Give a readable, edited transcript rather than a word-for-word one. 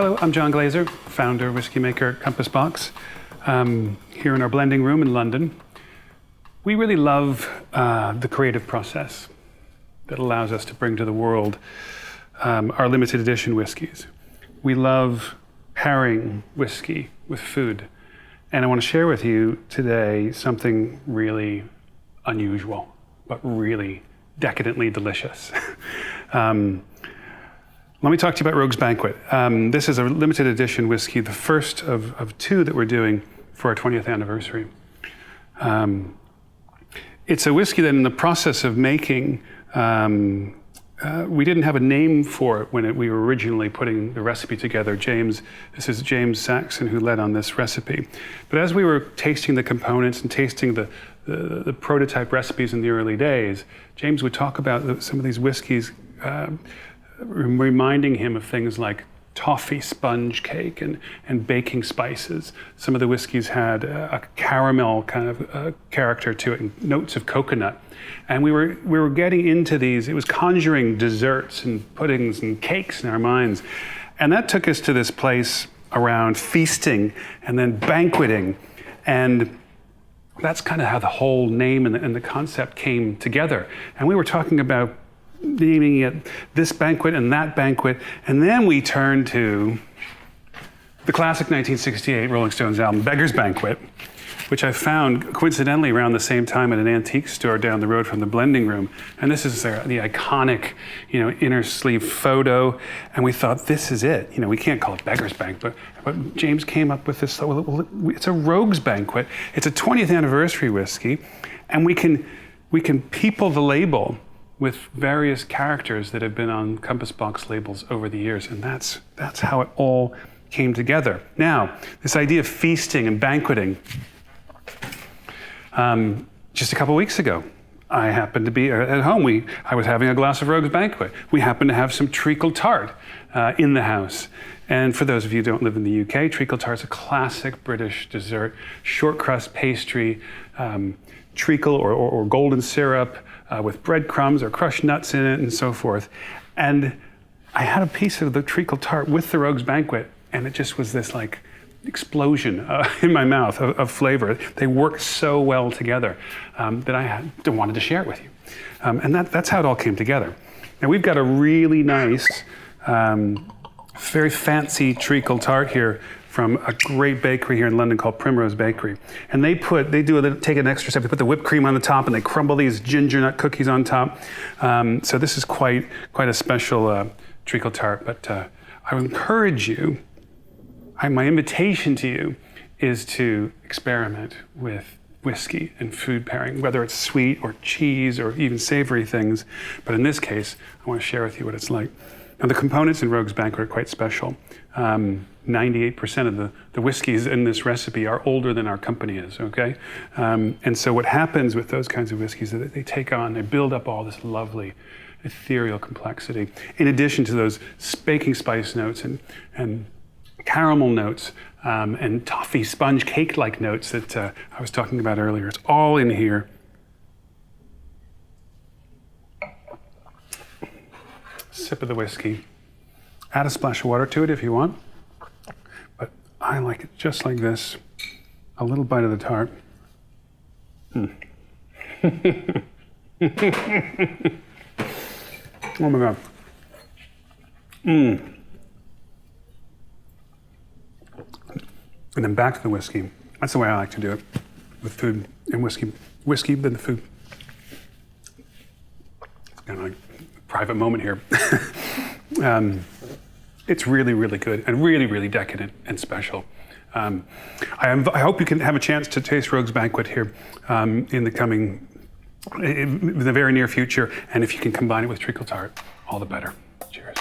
Hello, I'm John Glazer, founder, whiskey maker at Compass Box, here in our blending room in London. We really love the creative process that allows us to bring to the world our limited edition whiskeys. We love pairing whiskey with food. And I want to share with you today something really unusual, but really decadently delicious. Let me talk to you about Rogue's Banquet. This is a limited edition whiskey, the first of two that we're doing for our 20th anniversary. It's a whiskey that in the process of making, we didn't have a name for it when we were originally putting the recipe together. This is James Saxon who led on this recipe. But as we were tasting the components and tasting the prototype recipes in the early days, James would talk about some of these whiskeys reminding him of things like toffee sponge cake and baking spices. Some of the whiskeys had a caramel kind of character to it and notes of coconut. And we were getting into these, it was conjuring desserts and puddings and cakes in our minds. And that took us to this place around feasting and then banqueting. And that's kind of how the whole name and the concept came together. And we were talking about naming it this banquet and that banquet, and then we turned to the classic 1968 Rolling Stones album, Beggar's Banquet, which I found coincidentally around the same time at an antique store down the road from the blending room. And this is the iconic, inner sleeve photo. And we thought, this is it. We can't call it Beggar's Banquet. But James came up with this, it's a Rogue's Banquet. It's a 20th anniversary whiskey. And we can people the label with various characters that have been on Compass Box labels over the years. And that's how it all came together. Now, this idea of feasting and banqueting, just a couple weeks ago, I happened to be at home. I was having a glass of Rogue's Banquet. We happened to have some Treacle Tart in the house. And for those of you who don't live in the UK, Treacle Tart's a classic British dessert, short crust pastry, treacle or golden syrup with breadcrumbs or crushed nuts in it and so forth. And I had a piece of the Treacle Tart with the Rogue's Banquet, and it just was this explosion in my mouth of flavor. They worked so well together that I wanted to share it with you. And that's how it all came together. Now we've got a really nice, very fancy Treacle Tart here from a great bakery here in London called Primrose Bakery. And take an extra step. They put the whipped cream on the top and they crumble these ginger nut cookies on top. So this is quite a special Treacle Tart. But I would encourage you, my invitation to you is to experiment with whiskey and food pairing, whether it's sweet or cheese or even savory things. But in this case, I want to share with you what it's like. Now, the components in Rogue's Banquet are quite special. 98% of the whiskeys in this recipe are older than our company is, okay? And so what happens with those kinds of whiskeys is that they build up all this lovely ethereal complexity, in addition to those baking spice notes and caramel notes and toffee sponge cake-like notes that I was talking about earlier. It's all in here. Sip of the whiskey. Add a splash of water to it if you want. But I like it just like this. A little bite of the tart. Oh my God. And then back to the whiskey. That's the way I like to do it with food and whiskey. Whiskey, then the food. It's kind of like a private moment here. It's really, really good and really, really decadent and special. I hope you can have a chance to taste Rogue's Banquet here in the very near future. And if you can combine it with Treacle Tart, all the better. Cheers.